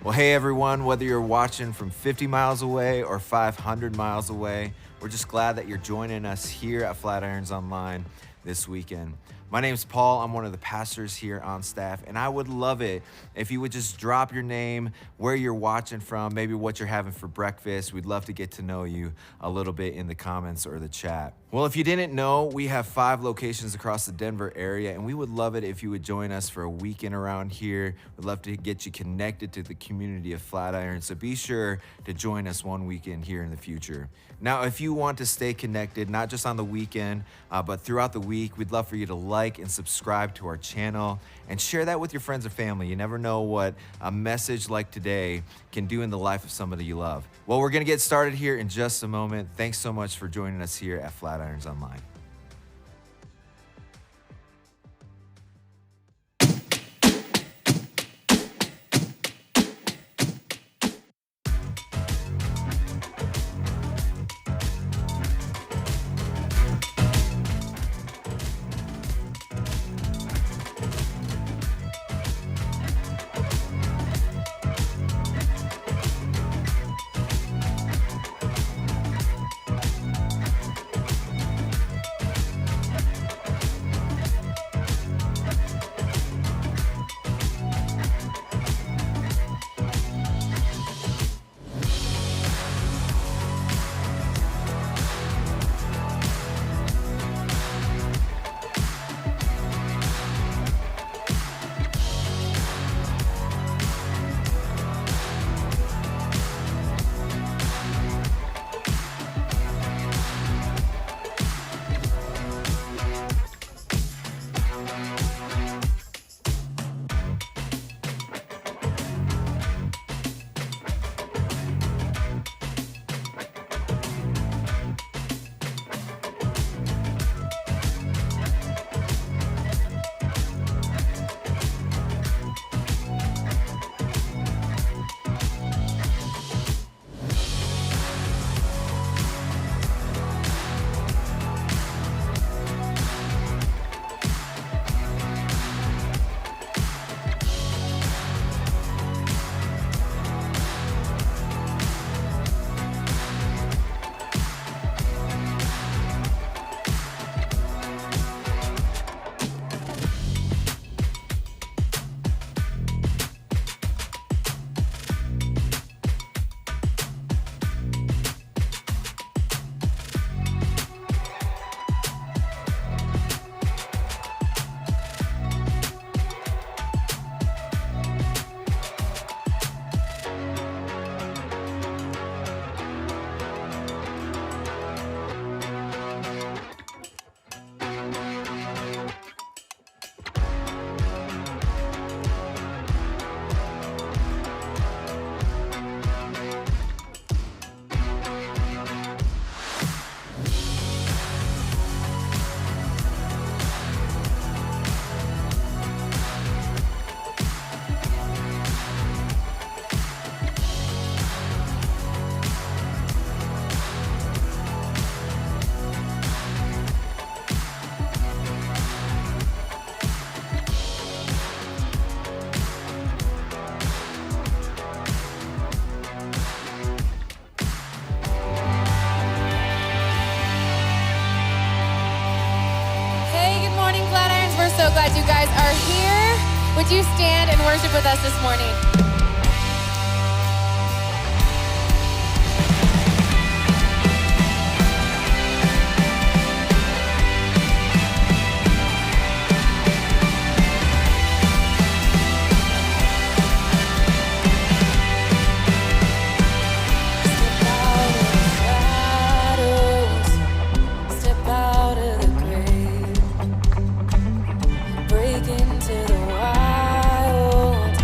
Well, hey everyone, whether you're watching from 50 miles away or 500 miles away, we're just glad that you're joining us here at Flatirons Online this weekend. My name's Paul. I'm one of the pastors here on staff, and I would love it if you would just drop your name, where you're watching from, maybe what you're having for breakfast. We'd love to get to know you a little bit in the comments or the chat. Well, if you didn't know, we have 5 locations across the Denver area, and we would love it if you would join us for a weekend around here. We'd love to get you connected to the community of Flatiron, so be sure to join us one weekend here in the future. Now, if you want to stay connected, not just on the weekend, but throughout the week, we'd love for you to like and subscribe to our channel and share that with your friends and family. You never know what a message like today can do in the life of somebody you love. Well, we're going to get started here in just a moment. Thanks so much for joining us here at Flatirons Online. So glad you guys are here. Would you stand and worship with us this morning? Into the wild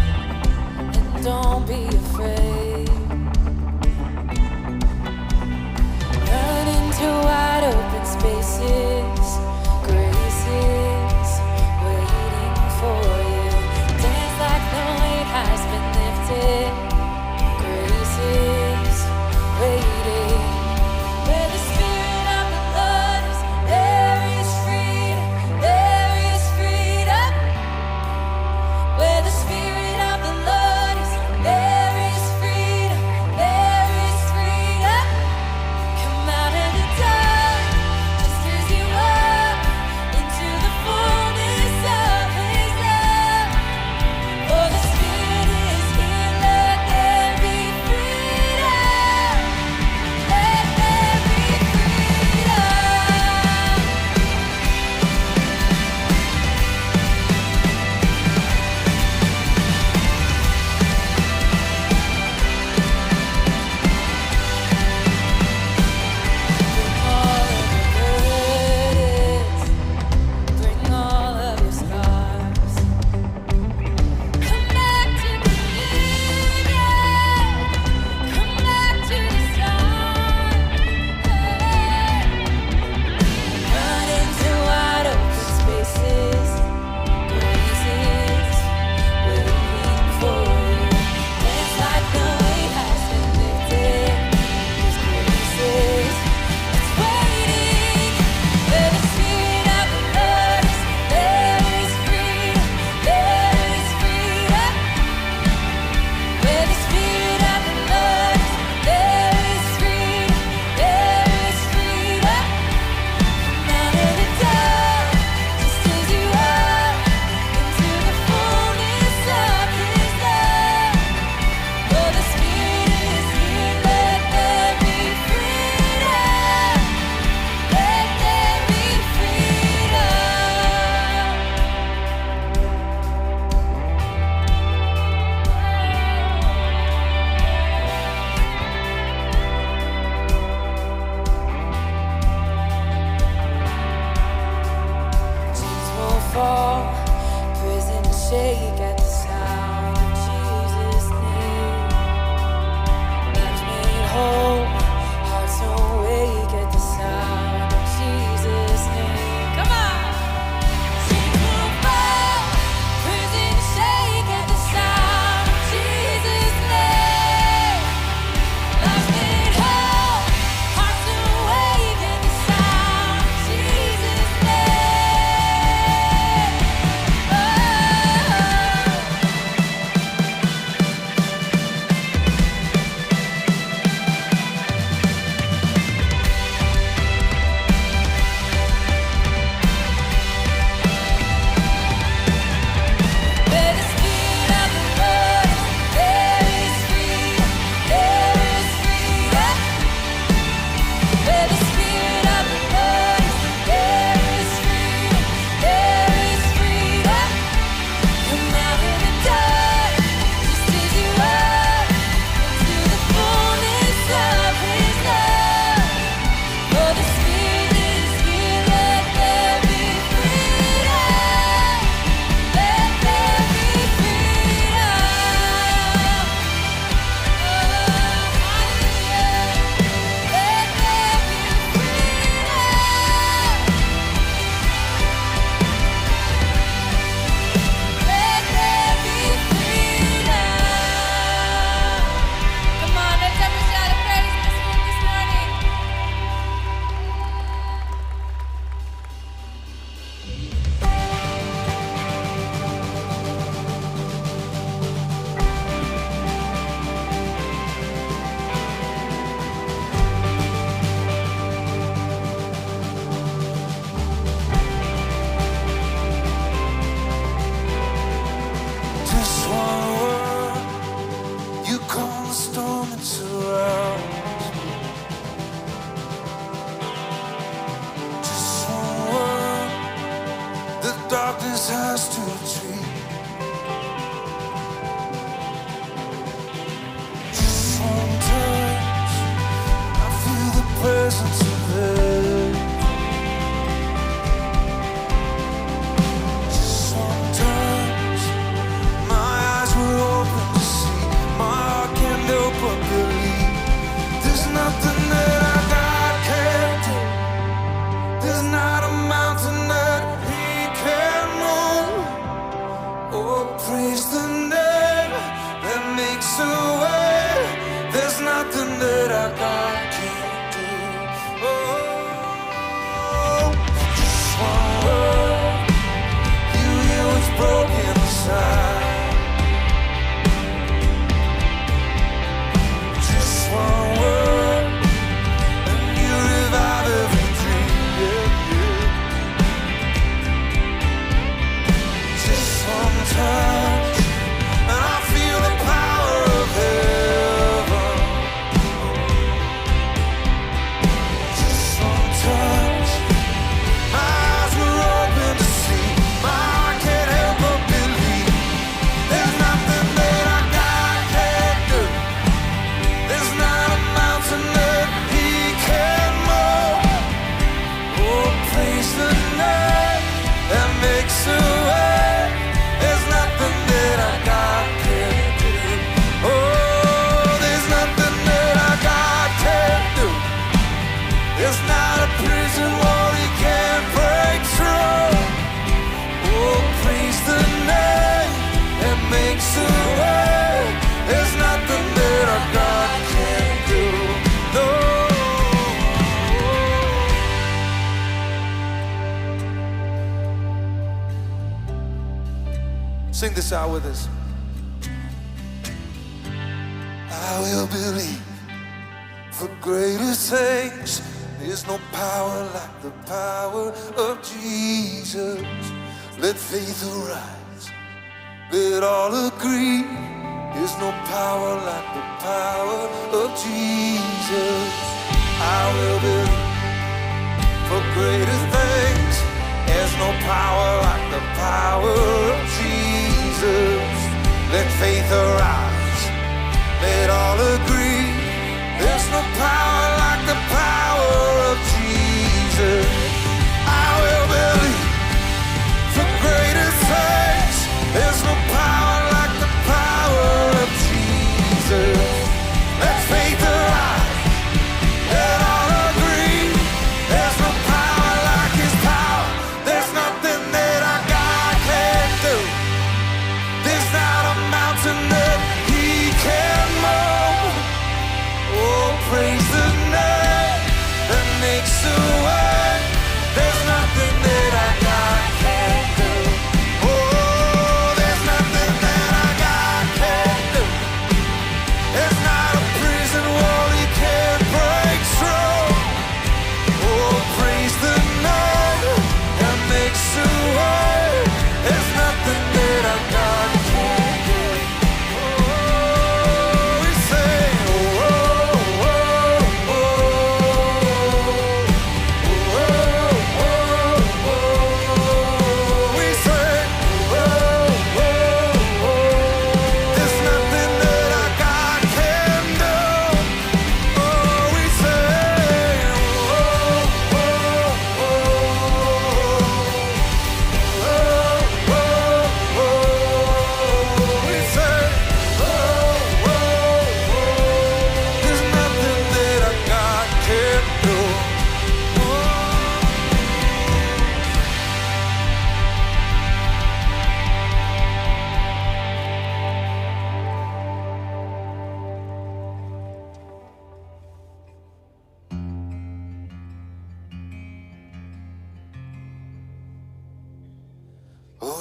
shake at the sound of Jesus' name. Lives made whole, hearts awake at the sound of Jesus' name. Come on! Chains will fall, prison shake at the sound of Jesus' name. Lives made whole, hearts awake at the sound of Jesus' name. Oh. Where the Spirit of the Lord is, there is freedom, there is freedom. Where the Spirit of the Lord is, there is freedom, there is freedom. Come out of the dark, just as you are, into the fullness of His love. For the Spirit is here, let there be freedom. Let there be freedom. Oh, hallelujah. Let there be freedom. Let there be freedom. Come on, let's have a shout of praise in this room this morning. Just one word, you calm the storm and surround me. Just one word, the darkness has to retreat. Just one touch, I feel the presence of heaven. Just one touch, my eyes were open to see. My heart can't help but believe. There's nothing that our God can't do. There's not a mountain that He can't move. Oh, praise the name that makes a way. There's nothing that our God can't do. Oh, just one word, you heal what's broken inside. Just one word, and you revive every dream. Yeah, yeah. Just one touch, and I feel the power of heaven. Just one touch, my eyes were open to see. My heart can't help but believe. There's nothing that our God can't do. There's not a mountain that He can't move. Oh, praise the name that makes a way. There's nothing that our God can't do. Oh, there's nothing that our God can't do. There's not a prison wall He can't break through. Oh, praise the name that makes a way. There's nothing that our God can't do. No. Sing this out with us. I will believe for greater things. There's no power like the power of Jesus. Let faith arise. Let all agree. There's no power like the power of Jesus. I will believe for greater things. There's no power like the power of Jesus. Let faith arise. Let all agree. There's no power like the power of Jesus. I will believe for greater things. There's no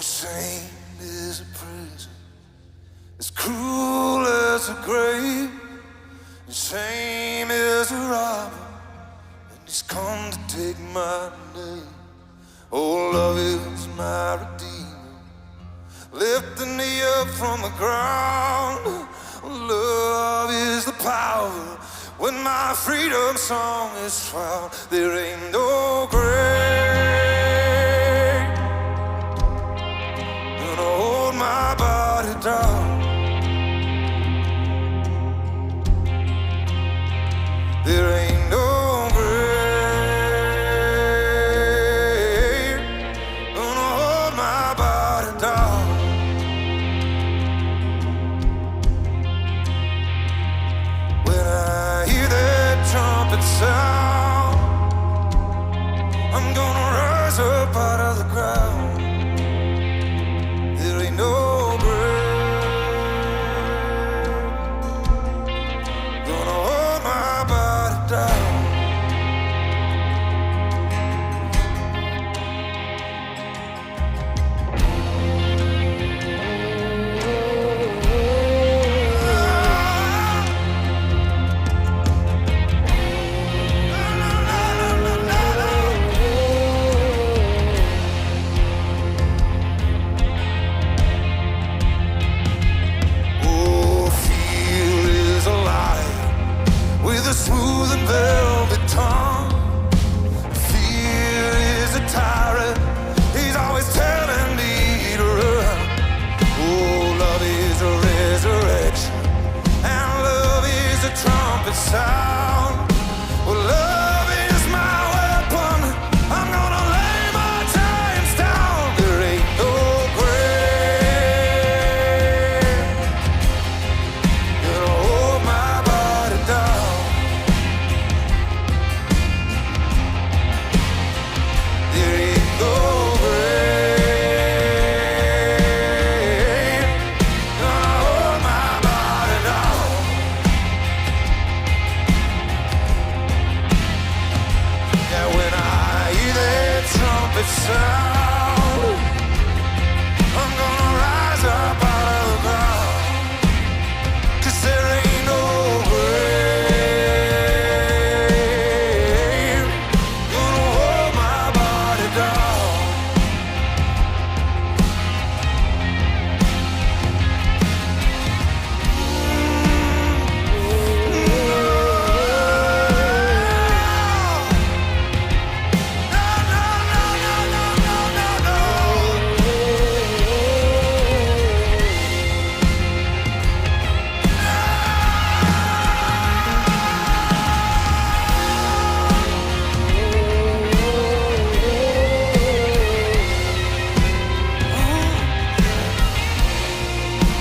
Oh, shame is a prison, as cruel as a grave. And shame is a robber, and he's come to take my name. Oh, love is my redeemer, lifting me up from the ground. Love is the power when my freedom song is found. There ain't no grave gonna hold my body down. There ain't no grave gonna hold my body down. When I hear that trumpet sound, I'm gonna rise up out of the ground. There ain't no grave gonna hold my body down. Oh, fear is a lion with a smooth and velvet tongue. Fear is a tyrant, he's always telling me to run. Oh, love is a resurrection, and love is a trumpet sound. Well, love is my weapon, I'm gonna lay my giants down. There ain't no grave gonna hold my body down. There ain't no grave gonna hold my body down. Yeah, when I hear that trumpet sound, I'm gonna rise up out of the ground. 'Cause there ain't no grave gonna hold my body down.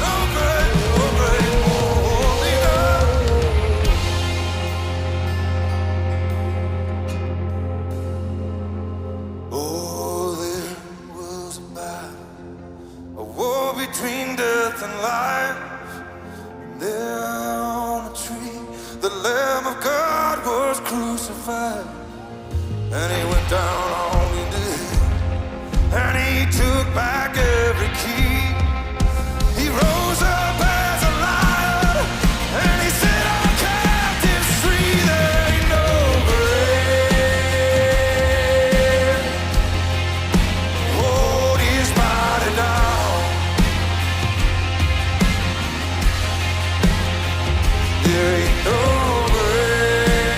No grave, no grave won't hold me down. Oh, there was a battle, a war between death and life. And there on a tree, the Lamb of God was crucified. And he went down on into hell, and he took back every key. He rose up as a lion, and he set our captives free. There ain't no grave hold his body down. There ain't no grave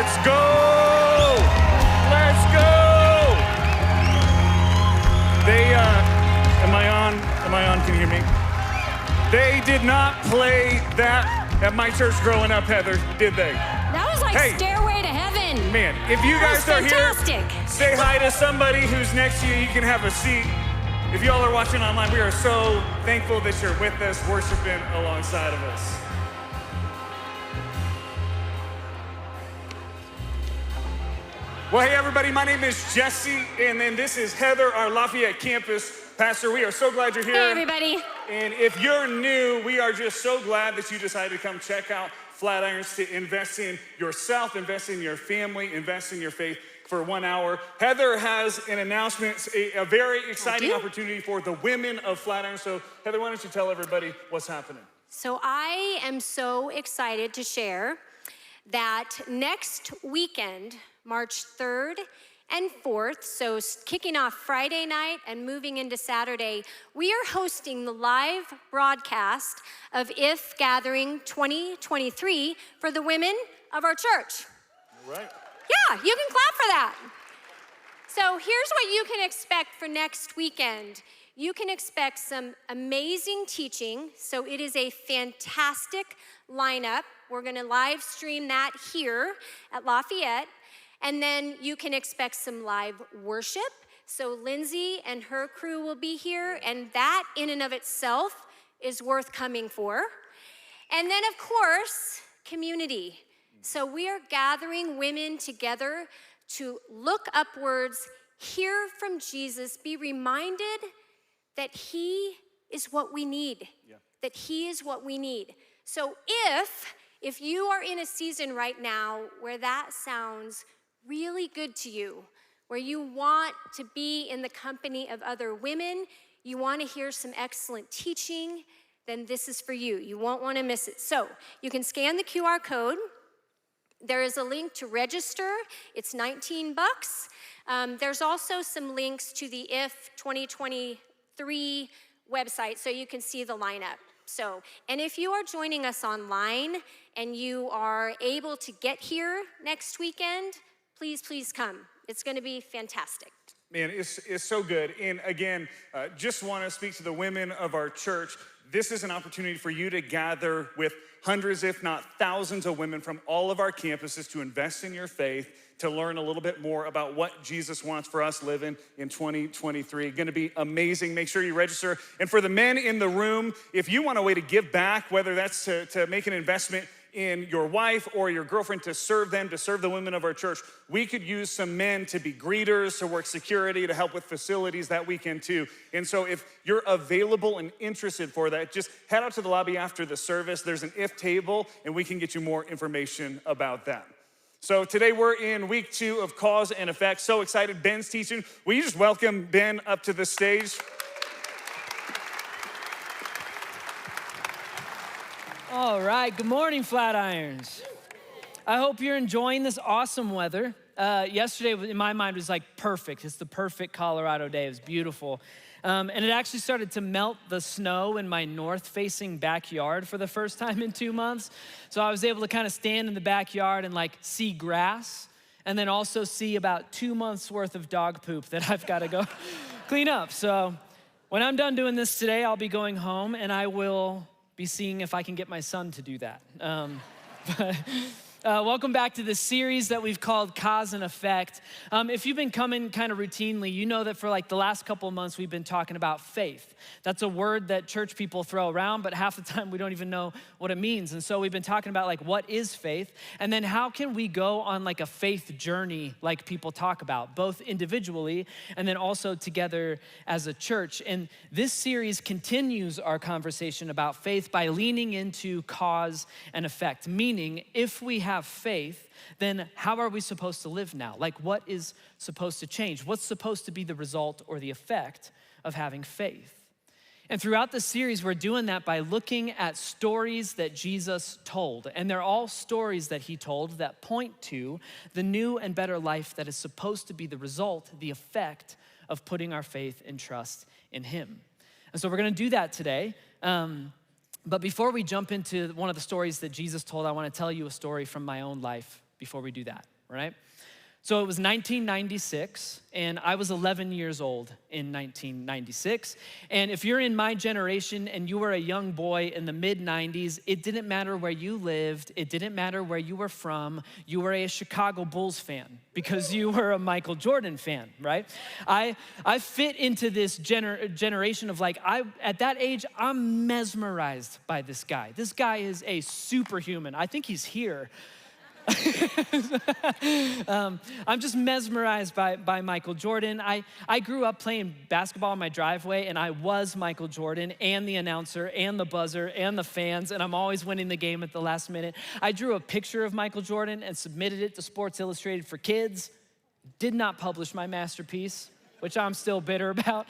Let's go! Let's go! They, am I on? Am I on? Can you hear me? They did not play that at my church growing up, Heather, did they? That was like Hey. Stairway to Heaven. Man, if you That was guys are here, fantastic. say hi to somebody who's next to you. You can have a seat. If y'all are watching online, we are so thankful that you're with us, worshiping alongside of us. Well, hey everybody, my name is Jesse, and then this is Heather, our Lafayette campus pastor. We are so glad you're here. Hey, everybody. And if you're new, we are just so glad that you decided to come check out Flatirons, to invest in yourself, invest in your family, invest in your faith for 1 hour. Heather has an announcement, a very exciting opportunity for the women of Flatirons. So Heather, why don't you tell everybody what's happening? So I am so excited to share that next weekend, March 3rd and 4th, so kicking off Friday night and moving into Saturday, we are hosting the live broadcast of IF Gathering 2023 for the women of our church. All right. Yeah, you can clap for that. So here's what you can expect for next weekend. You can expect some amazing teaching. So it is a fantastic lineup. We're gonna live stream that here at Lafayette. And then you can expect some live worship. So Lindsay and her crew will be here, and that in and of itself is worth coming for. And then of course, community. So we are gathering women together to look upwards, hear from Jesus, be reminded that he is what we need, that he is what we need. So if you are in a season right now where that sounds really good to you, where you want to be in the company of other women, you want to hear some excellent teaching, then this is for you. You won't want to miss it. So you can scan the QR code. There is a link to register. It's $19. There's also some links to the IF 2023 website so you can see the lineup. So, and if you are joining us online and you are able to get here next weekend, please come. It's gonna be fantastic. Man, it's so good. And again, just want to speak to the women of our church. This is an opportunity for you to gather with hundreds, if not thousands of women from all of our campuses to invest in your faith, to learn a little bit more about what Jesus wants for us living in 2023. Gonna be amazing. Make sure you register. And for the men in the room, if you want a way to give back, whether that's to make an investment in your wife or your girlfriend, to serve them, to serve the women of our church, we could use some men to be greeters, to work security, to help with facilities that weekend too. And so if you're available and interested for that, just head out to the lobby after the service. There's an IF table and we can get you more information about that. So today we're in week 2 of Cause and Effect. So excited, Ben's teaching. Will you just welcome Ben up to the stage? All right, good morning, Flatirons. I hope you're enjoying this awesome weather. Yesterday, in my mind, was like perfect. It's the perfect Colorado day. It was beautiful. And it actually started to melt the snow in my north-facing backyard for the first time in 2 months. So I was able to kind of stand in the backyard and like see grass, and then also see about 2 months worth of dog poop that I've got to go clean up. So when I'm done doing this today, I'll be going home and I will be seeing if I can get my son to do that. Welcome back to this series that we've called Cause and Effect. If you've been coming kind of routinely, you know that for like the last couple of months, we've been talking about faith. That's a word that church people throw around, but half the time we don't even know what it means. And so we've been talking about like, what is faith? And then how can we go on like a faith journey like people talk about, both individually and then also together as a church. And this series continues our conversation about faith by leaning into cause and effect, meaning if we have faith, then how are we supposed to live now? Like what is supposed to change? What's supposed to be the result or the effect of having faith? And throughout the series, we're doing that by looking at stories that Jesus told. And they're all stories that he told that point to the new and better life that is supposed to be the result, the effect of putting our faith and trust in him. And so we're gonna do that today. But before we jump into one of the stories that Jesus told, I wanna tell you a story from my own life before we do that, right? So it was 1996, and I was 11 years old in 1996. And if you're in my generation and you were a young boy in the mid-90s, it didn't matter where you lived, it didn't matter where you were from, you were a Chicago Bulls fan because you were a Michael Jordan fan, right? I fit into this generation of like, at that age, I'm mesmerized by this guy. This guy is a superhuman. I think he's here. I'm just mesmerized by Michael Jordan. I grew up playing basketball in my driveway, and I was Michael Jordan and the announcer and the buzzer and the fans, and I'm always winning the game at the last minute. I drew a picture of Michael Jordan and submitted it to Sports Illustrated for Kids. Did not publish my masterpiece, which I'm still bitter about.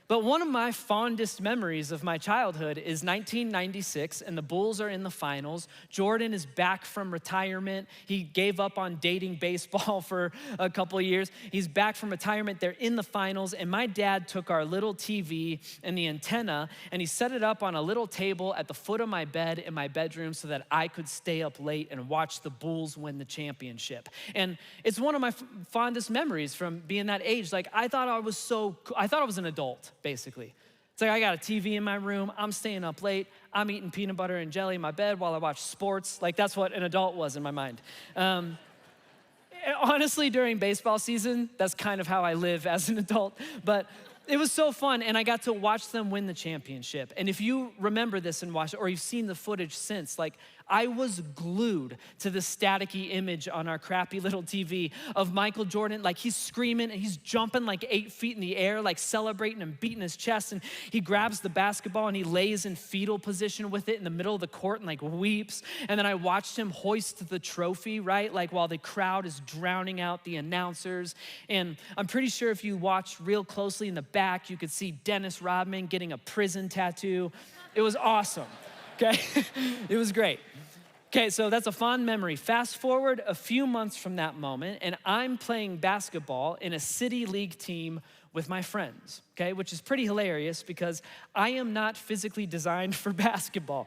But one of my fondest memories of my childhood is 1996, and the Bulls are in the finals. Jordan is back from retirement. He gave up on dating baseball for a couple of years. He's back from retirement. They're in the finals, and my dad took our little TV and the antenna, and he set it up on a little table at the foot of my bed in my bedroom so that I could stay up late and watch the Bulls win the championship. And it's one of my fondest memories from being that age. Like, I thought I was an adult, basically. It's like I got a TV in my room, I'm staying up late, I'm eating peanut butter and jelly in my bed while I watch sports. Like, that's what an adult was in my mind. Honestly, during baseball season, that's kind of how I live as an adult. But it was so fun, and I got to watch them win the championship. And if you remember this and watch it, or you've seen the footage since, like, I was glued to the staticky image on our crappy little TV of Michael Jordan. Like, he's screaming and he's jumping like 8 feet in the air, like celebrating and beating his chest. And he grabs the basketball and he lays in fetal position with it in the middle of the court and like weeps. And then I watched him hoist the trophy, right? Like, while the crowd is drowning out the announcers. And I'm pretty sure if you watch real closely in the back, you could see Dennis Rodman getting a prison tattoo. It was awesome, okay? It was great. Okay, so that's a fond memory. Fast forward a few months from that moment, and I'm playing basketball in a city league team with my friends, okay, which is pretty hilarious because I am not physically designed for basketball.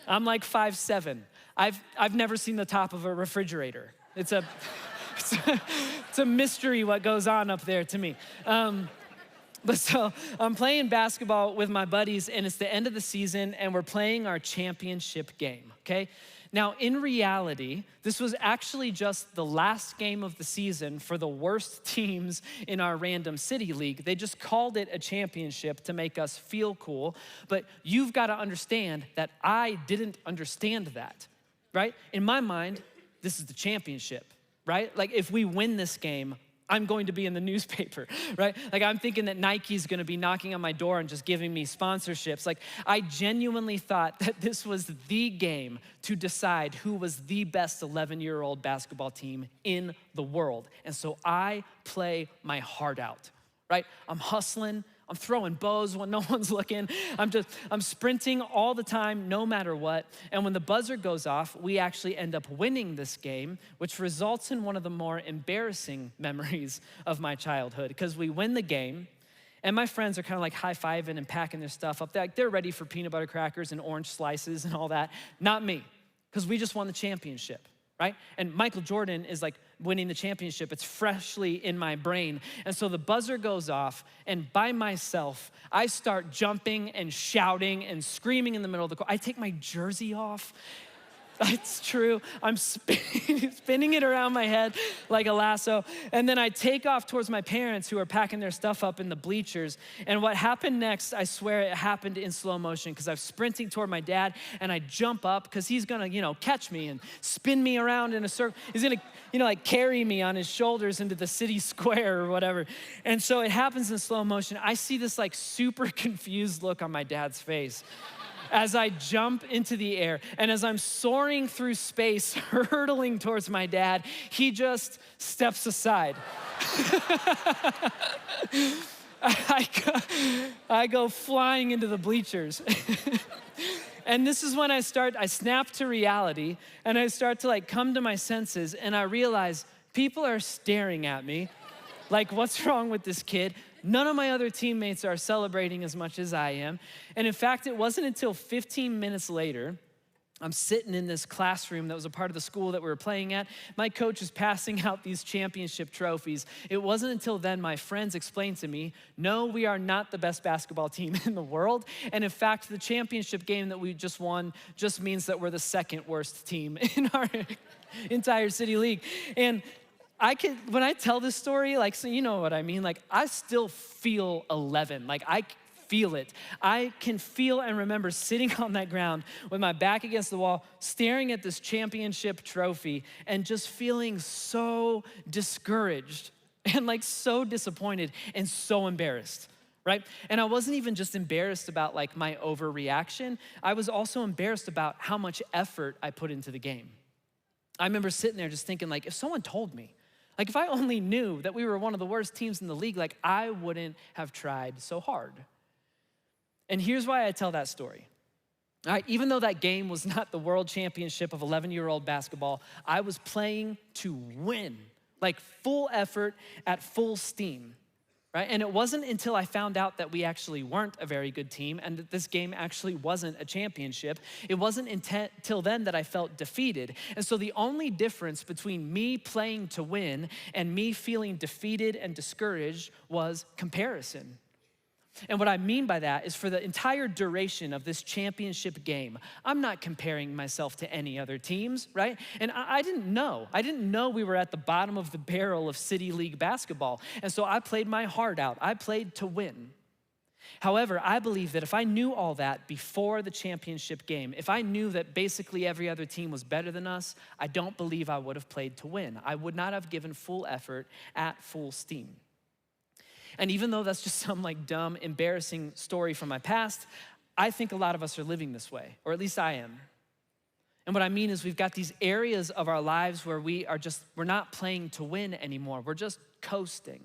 I'm like 5'7". I've never seen the top of a refrigerator. It's a mystery what goes on up there to me. But so I'm playing basketball with my buddies, and it's the end of the season, and we're playing our championship game, okay? Now, in reality, this was actually just the last game of the season for the worst teams in our random city league. They just called it a championship to make us feel cool. But you've got to understand that I didn't understand that, right? In my mind, this is the championship, right? Like, if we win this game, I'm going to be in the newspaper, right? Like, I'm thinking that Nike's gonna be knocking on my door and just giving me sponsorships. Like, I genuinely thought that this was the game to decide who was the best 11-year-old basketball team in the world. And so I play my heart out, right? I'm hustling, I'm throwing bows when no one's looking. I'm sprinting all the time, no matter what. And when the buzzer goes off, we actually end up winning this game, which results in one of the more embarrassing memories of my childhood, because we win the game, and my friends are kind of like high-fiving and packing their stuff up. They're ready for peanut butter crackers and orange slices and all that. Not me, because we just won the championship, right? And Michael Jordan is like winning the championship. It's freshly in my brain. And so the buzzer goes off, and by myself, I start jumping and shouting and screaming in the middle of the court. I take my jersey off. It's true. I'm spinning it around my head like a lasso. And then I take off towards my parents, who are packing their stuff up in the bleachers. And what happened next, I swear it happened in slow motion, because I'm sprinting toward my dad, and I jump up because he's gonna, catch me and spin me around in a circle. He's gonna, like carry me on his shoulders into the city square or whatever. And so it happens in slow motion. I see this like super confused look on my dad's face as I jump into the air, and as I'm soaring through space, hurtling towards my dad, he just steps aside. I go flying into the bleachers. And this is when I snap to reality, and I start to like come to my senses, and I realize people are staring at me like, what's wrong with this kid? None of my other teammates are celebrating as much as I am. And in fact, it wasn't until 15 minutes later I'm sitting in this classroom that was a part of the school that we were playing at. My coach is passing out these championship trophies. It wasn't until then my friends explained to me, no, we are not the best basketball team in the world. And in fact, the championship game that we just won just means that we're the second worst team in our entire city league. And when I tell this story, like, so you know what I mean? Like, I still feel 11. Like, I feel it. I can feel and remember sitting on that ground with my back against the wall, staring at this championship trophy and just feeling so discouraged and like so disappointed and so embarrassed, right? And I wasn't even just embarrassed about like my overreaction. I was also embarrassed about how much effort I put into the game. I remember sitting there just thinking like, if someone told me, like if I only knew that we were one of the worst teams in the league, like I wouldn't have tried so hard. And here's why I tell that story. All right, even though that game was not the world championship of 11-year-old basketball, I was playing to win, like full effort at full steam, right? And it wasn't until I found out that we actually weren't a very good team and that this game actually wasn't a championship, it wasn't until then that I felt defeated. And so the only difference between me playing to win and me feeling defeated and discouraged was comparison. And what I mean by that is for the entire duration of this championship game, I'm not comparing myself to any other teams, right? And I didn't know. I didn't know we were at the bottom of the barrel of City League basketball. And so I played my heart out. I played to win. However, I believe that if I knew all that before the championship game, if I knew that basically every other team was better than us, I don't believe I would have played to win. I would not have given full effort at full steam. And even though that's just some like dumb, embarrassing story from my past, I think a lot of us are living this way, or at least I am. And what I mean is we've got these areas of our lives where we're not playing to win anymore. We're just coasting,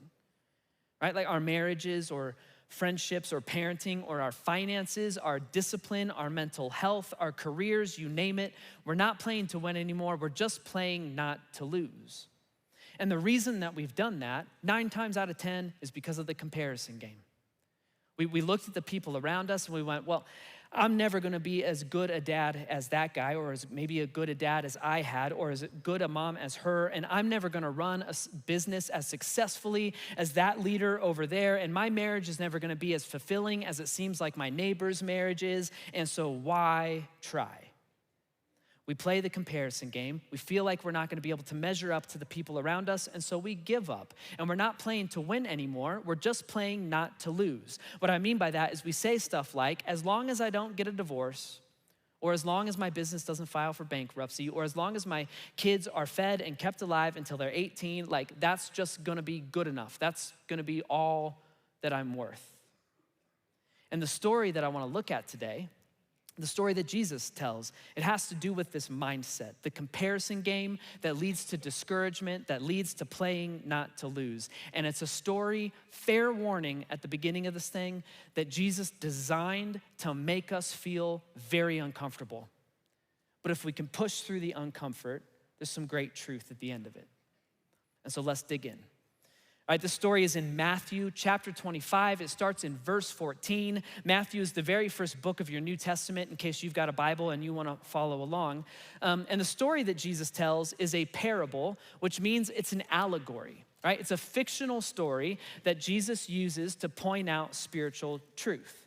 right? Like our marriages or friendships or parenting or our finances, our discipline, our mental health, our careers, you name it. We're not playing to win anymore. We're just playing not to lose. And the reason that we've done that 9 times out of 10 is because of the comparison game. We looked at the people around us and we went, well, I'm never gonna be as good a dad as that guy, or as maybe a good a dad as I had, or as good a mom as her, and I'm never gonna run a business as successfully as that leader over there, and my marriage is never gonna be as fulfilling as it seems like my neighbor's marriage is, and so why try? We play the comparison game. We feel like we're not gonna be able to measure up to the people around us, and so we give up. And we're not playing to win anymore, we're just playing not to lose. What I mean by that is we say stuff like, as long as I don't get a divorce, or as long as my business doesn't file for bankruptcy, or as long as my kids are fed and kept alive until they're 18, like that's just gonna be good enough. That's gonna be all that I'm worth. And the story that I wanna look at today, the story that Jesus tells, it has to do with this mindset, the comparison game that leads to discouragement, that leads to playing not to lose. And it's a story, fair warning at the beginning of this thing, that Jesus designed to make us feel very uncomfortable. But if we can push through the uncomfort, there's some great truth at the end of it. And so let's dig in. All right, this story is in Matthew chapter 25. It starts in verse 14. Matthew is the very first book of your New Testament, in case you've got a Bible and you want to follow along. And the story that Jesus tells is a parable, which means it's an allegory, right? It's a fictional story that Jesus uses to point out spiritual truth.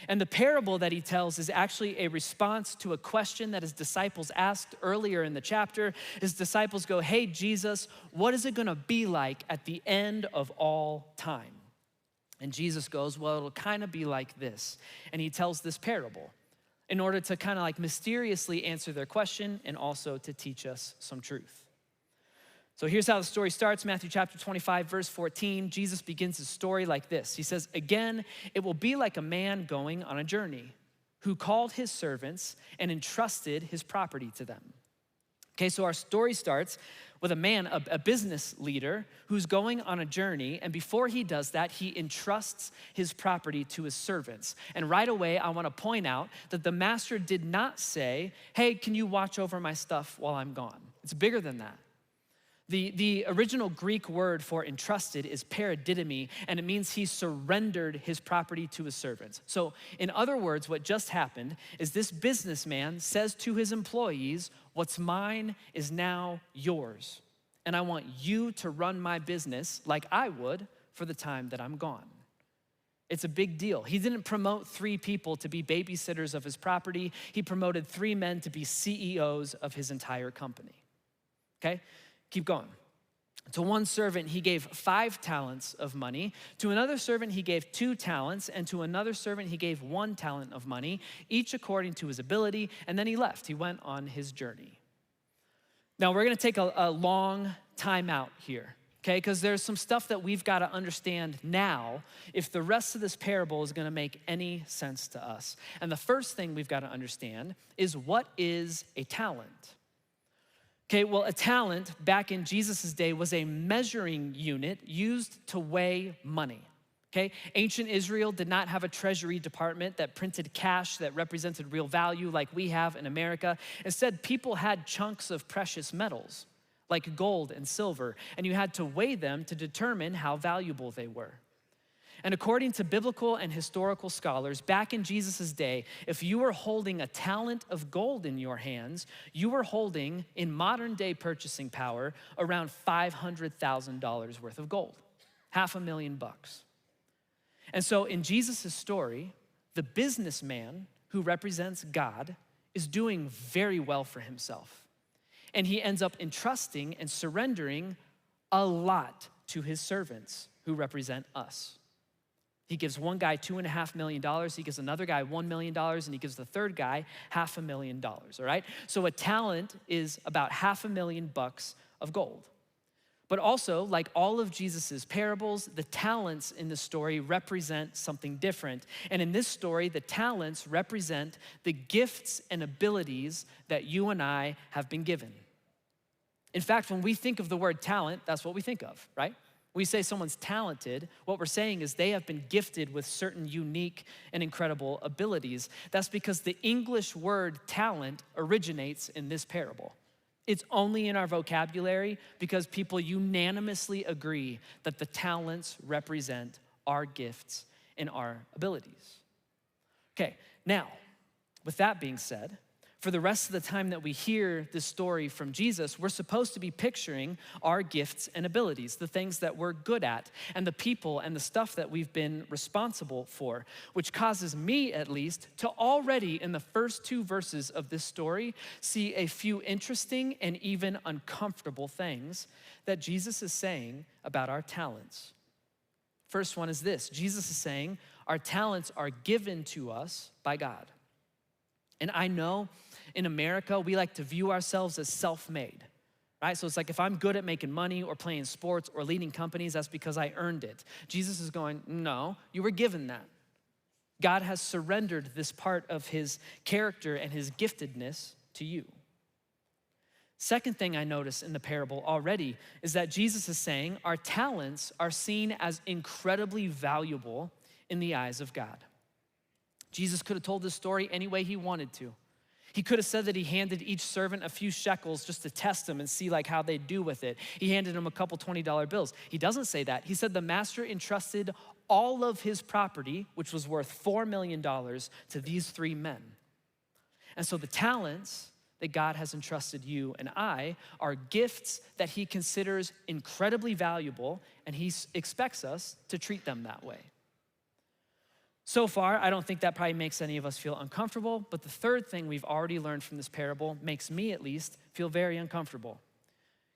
And the parable that he tells is actually a response to a question that his disciples asked earlier in the chapter. His disciples go, hey, Jesus, what is it gonna be like at the end of all time? And Jesus goes, well, it'll kind of be like this. And he tells this parable in order to kind of like mysteriously answer their question and also to teach us some truth. So here's how the story starts, Matthew chapter 25, verse 14. Jesus begins his story like this. He says, again, it will be like a man going on a journey who called his servants and entrusted his property to them. Okay, so our story starts with a man, a business leader who's going on a journey, and before he does that, he entrusts his property to his servants. And right away, I wanna point out that the master did not say, hey, can you watch over my stuff while I'm gone? It's bigger than that. The original Greek word for entrusted is paradidomi, and it means he surrendered his property to his servants. So in other words, what just happened is this businessman says to his employees, what's mine is now yours. And I want you to run my business like I would for the time that I'm gone. It's a big deal. He didn't promote 3 people to be babysitters of his property. He promoted 3 men to be CEOs of his entire company. Okay? Keep going. To one servant, he gave 5 talents of money. To another servant, he gave 2 talents. And to another servant, he gave 1 talent of money, each according to his ability. And then he left. He went on his journey. Now, we're going to take a long time out here, okay? Because there's some stuff that we've got to understand now if the rest of this parable is going to make any sense to us. And the first thing we've got to understand is, what is a talent? Okay, well, a talent back in Jesus' day was a measuring unit used to weigh money. Okay, ancient Israel did not have a treasury department that printed cash that represented real value like we have in America. Instead, people had chunks of precious metals like gold and silver, and you had to weigh them to determine how valuable they were. And according to biblical and historical scholars, back in Jesus' day, if you were holding a talent of gold in your hands, you were holding, in modern day purchasing power, around $500,000 worth of gold, $500,000. And so in Jesus' story, the businessman who represents God is doing very well for himself. And he ends up entrusting and surrendering a lot to his servants who represent us. He gives one guy $2.5 million, he gives another guy $1 million, and he gives the third guy $500,000, all right? So a talent is about $500,000 of gold. But also, like all of Jesus's parables, the talents in the story represent something different. And in this story, the talents represent the gifts and abilities that you and I have been given. In fact, when we think of the word talent, that's what we think of, right? We say someone's talented, what we're saying is they have been gifted with certain unique and incredible abilities. That's because the English word talent originates in this parable. It's only in our vocabulary because people unanimously agree that the talents represent our gifts and our abilities. Okay, now, with that being said, for the rest of the time that we hear this story from Jesus, we're supposed to be picturing our gifts and abilities, the things that we're good at, and the people and the stuff that we've been responsible for, which causes me, at least, to already in the first 2 verses of this story see a few interesting and even uncomfortable things that Jesus is saying about our talents. First one is this: Jesus is saying our talents are given to us by God. And I know in America, we like to view ourselves as self-made, right? So it's like if I'm good at making money or playing sports or leading companies, that's because I earned it. Jesus is going, no, you were given that. God has surrendered this part of his character and his giftedness to you. Second thing I notice in the parable already is that Jesus is saying our talents are seen as incredibly valuable in the eyes of God. Jesus could have told this story any way he wanted to. He could have said that he handed each servant a few shekels just to test them and see like how they do with it. He handed them a couple $20 bills. He doesn't say that. He said the master entrusted all of his property, which was worth $4 million, to these 3 men. And so the talents that God has entrusted you and I are gifts that he considers incredibly valuable, and he expects us to treat them that way. So far, I don't think that probably makes any of us feel uncomfortable, but the third thing we've already learned from this parable makes me, at least, feel very uncomfortable.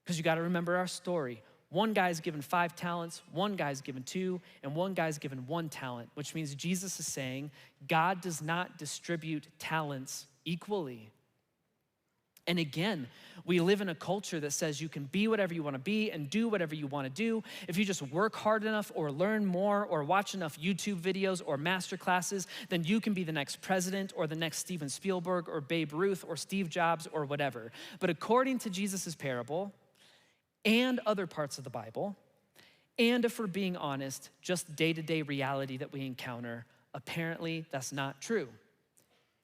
Because you gotta remember our story. One guy's given 5 talents, one guy's given 2, and one guy's given 1 talent, which means Jesus is saying God does not distribute talents equally. And again, we live in a culture that says you can be whatever you want to be and do whatever you want to do. If you just work hard enough or learn more or watch enough YouTube videos or master classes, then you can be the next president or the next Steven Spielberg or Babe Ruth or Steve Jobs or whatever. But according to Jesus' parable and other parts of the Bible, and if we're being honest, just day-to-day reality that we encounter, apparently that's not true.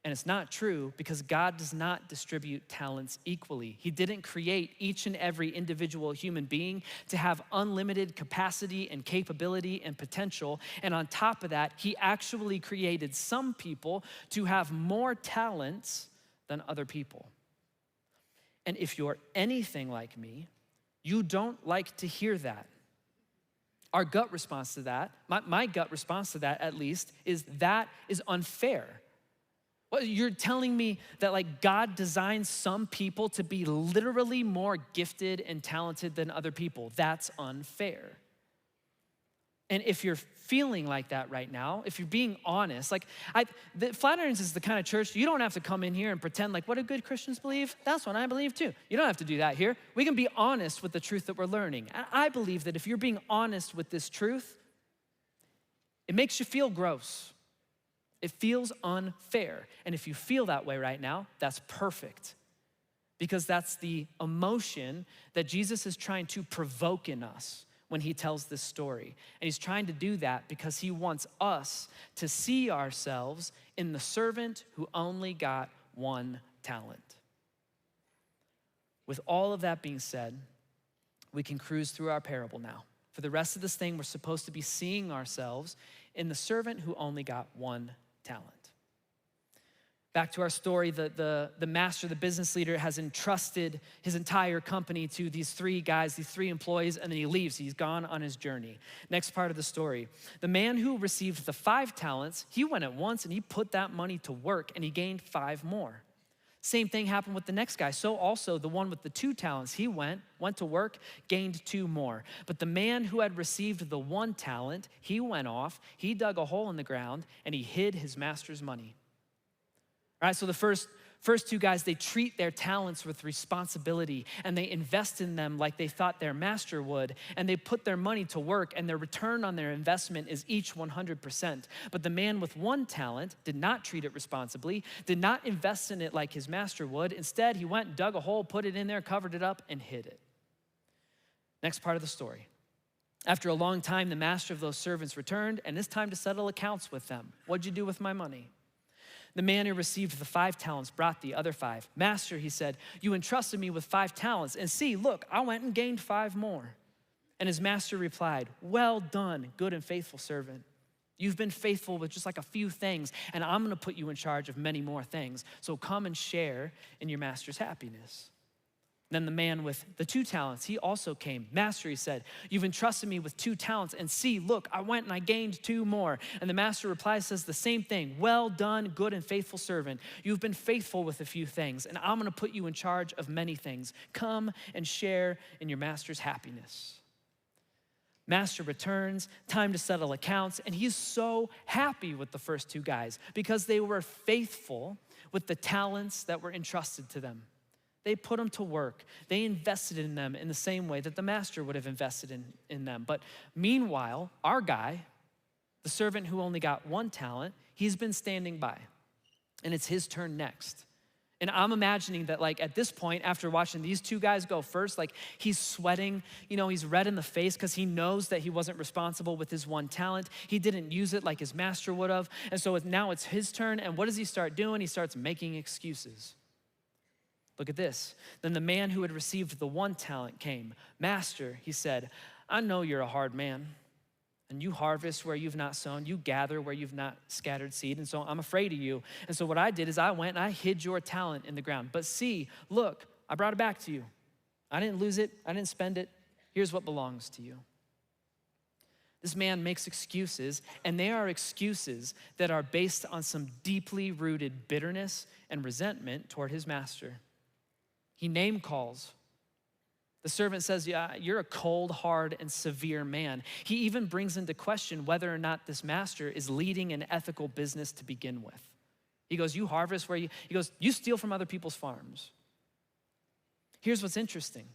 And it's not true because God does not distribute talents equally. He didn't create each and every individual human being to have unlimited capacity and capability and potential. And on top of that, he actually created some people to have more talents than other people. And if you're anything like me, you don't like to hear that. Our gut response to that, my gut response to that at least, is unfair. Well, you're telling me that like God designed some people to be literally more gifted and talented than other people. That's unfair. And if you're feeling like that right now, if you're being honest, the Flatirons is the kind of church, you don't have to come in here and pretend like, what do good Christians believe? That's what I believe too. You don't have to do that here. We can be honest with the truth that we're learning. And I believe that if you're being honest with this truth, it makes you feel gross. It feels unfair. And if you feel that way right now, that's perfect. Because that's the emotion that Jesus is trying to provoke in us when he tells this story. And he's trying to do that because he wants us to see ourselves in the servant who only got one talent. With all of that being said, we can cruise through our parable now. For the rest of this thing, we're supposed to be seeing ourselves in the servant who only got one talent. Back to our story, the master, the business leader, has entrusted his entire company to these three guys, these three employees, and then he leaves. He's gone on his journey. Next part of the story. The man who received the 5 talents, he went at once and he put that money to work and he gained 5 more. Same thing happened with the next guy. So also the one with the 2 talents, he went to work, gained 2 more. But the man who had received the 1 talent, he went off, he dug a hole in the ground, and he hid his master's money. All right, so the first 2 guys, they treat their talents with responsibility and they invest in them like they thought their master would, and they put their money to work and their return on their investment is each 100%. But the man with 1 talent did not treat it responsibly, did not invest in it like his master would. Instead, he went and dug a hole, put it in there, covered it up, and hid it. Next part of the story. After a long time, the master of those servants returned, and it's time to settle accounts with them. What'd you do with my money? The man who received the 5 talents brought the other 5. Master, he said, you entrusted me with 5 talents, and see, look, I went and gained 5 more. And his master replied, well done, good and faithful servant. You've been faithful with just like a few things, and I'm gonna put you in charge of many more things. So come and share in your master's happiness. Then the man with the 2 talents, he also came. Master, he said, you've entrusted me with 2 talents, and see, look, I went and I gained 2 more. And the master replies, says the same thing. Well done, good and faithful servant. You've been faithful with a few things, and I'm gonna put you in charge of many things. Come and share in your master's happiness. Master returns, time to settle accounts, and he's so happy with the first 2 guys because they were faithful with the talents that were entrusted to them. They put them to work. They invested in them in the same way that the master would have invested in them. But meanwhile, our guy, the servant who only got 1 talent, he's been standing by. And it's his turn next. And I'm imagining that like at this point, after watching these 2 guys go first, like he's sweating, he's red in the face because he knows that he wasn't responsible with his 1 talent. He didn't use it like his master would have. And so now it's his turn. And what does he start doing? He starts making excuses. Look at this. Then the man who had received the 1 talent came. Master, he said, I know you're a hard man, and you harvest where you've not sown, you gather where you've not scattered seed, and so I'm afraid of you. And so what I did is I went and I hid your talent in the ground. But see, look, I brought it back to you. I didn't lose it, I didn't spend it. Here's what belongs to you. This man makes excuses, and they are excuses that are based on some deeply rooted bitterness and resentment toward his master. He name calls. The servant says, yeah, you're a cold, hard, and severe man. He even brings into question whether or not this master is leading an ethical business to begin with. He goes, you harvest where you steal from other people's farms. Here's what's interesting.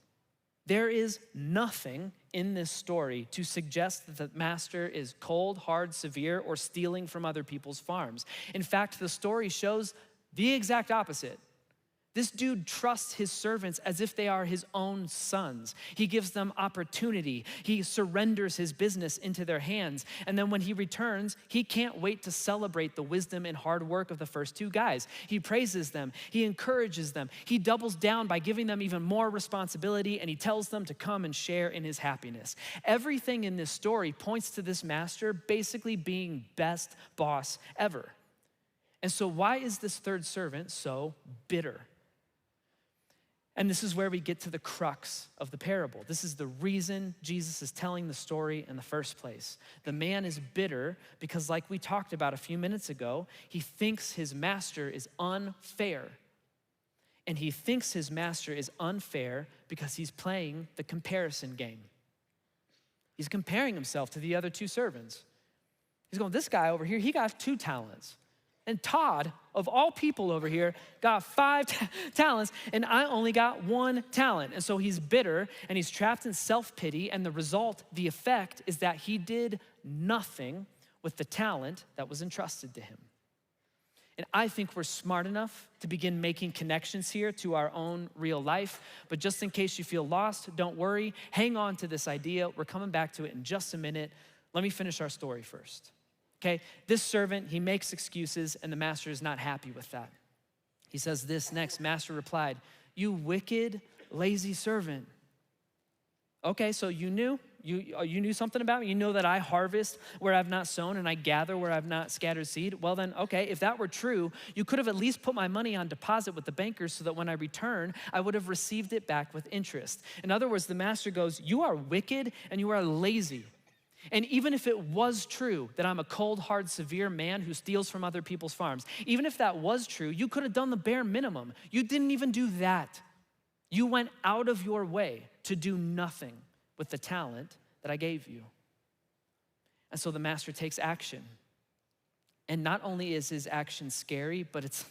There is nothing in this story to suggest that the master is cold, hard, severe, or stealing from other people's farms. In fact, the story shows the exact opposite. This dude trusts his servants as if they are his own sons. He gives them opportunity. He surrenders his business into their hands. And then when he returns, he can't wait to celebrate the wisdom and hard work of the first two guys. He praises them. He encourages them. He doubles down by giving them even more responsibility, and he tells them to come and share in his happiness. Everything in this story points to this master basically being best boss ever. And so why is this third servant so bitter? And this is where we get to the crux of the parable. This is the reason Jesus is telling the story in the first place. The man is bitter because, like we talked about a few minutes ago, he thinks his master is unfair. And he thinks his master is unfair because he's playing the comparison game. He's comparing himself to the other two servants. He's going, this guy over here, he got 2 talents. And Todd, of all people over here, got 5 talents, and I only got 1 talent. And so he's bitter, and he's trapped in self-pity, and the result, the effect, is that he did nothing with the talent that was entrusted to him. And I think we're smart enough to begin making connections here to our own real life. But just in case you feel lost, don't worry. Hang on to this idea. We're coming back to it in just a minute. Let me finish our story first. Okay, this servant, he makes excuses, and the master is not happy with that. He says this next, master replied, "You wicked, lazy servant." Okay, so you knew something about me? You know that I harvest where I've not sown and I gather where I've not scattered seed? Well then, okay, if that were true, you could have at least put my money on deposit with the bankers so that when I return, I would have received it back with interest. In other words, the master goes, you are wicked and you are lazy. And even if it was true that I'm a cold, hard, severe man who steals from other people's farms, even if that was true, you could have done the bare minimum. You didn't even do that. You went out of your way to do nothing with the talent that I gave you. And so the master takes action. And not only is his action scary, but it's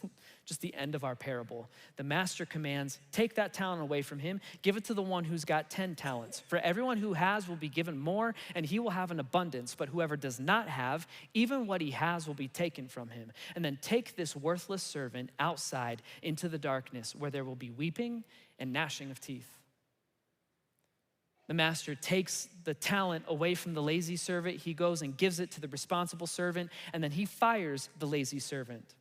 just the end of our parable. The master commands, take that talent away from him, give it to the one who's got 10 talents. For everyone who has will be given more, and he will have an abundance. But whoever does not have, even what he has will be taken from him. And then take this worthless servant outside into the darkness, where there will be weeping and gnashing of teeth. The master takes the talent away from the lazy servant. He goes and gives it to the responsible servant, and then he fires the lazy servant.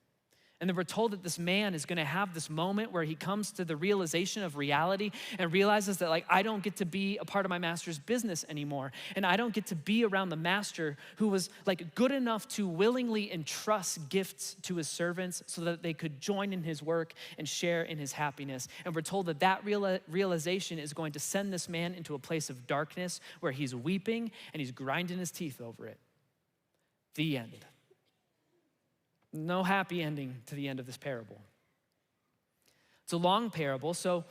And then we're told that this man is gonna have this moment where he comes to the realization of reality and realizes that I don't get to be a part of my master's business anymore. And I don't get to be around the master who was good enough to willingly entrust gifts to his servants so that they could join in his work and share in his happiness. And we're told that realization is going to send this man into a place of darkness where he's weeping and he's grinding his teeth over it. The end. No happy ending to the end of this parable. It's a long parable, so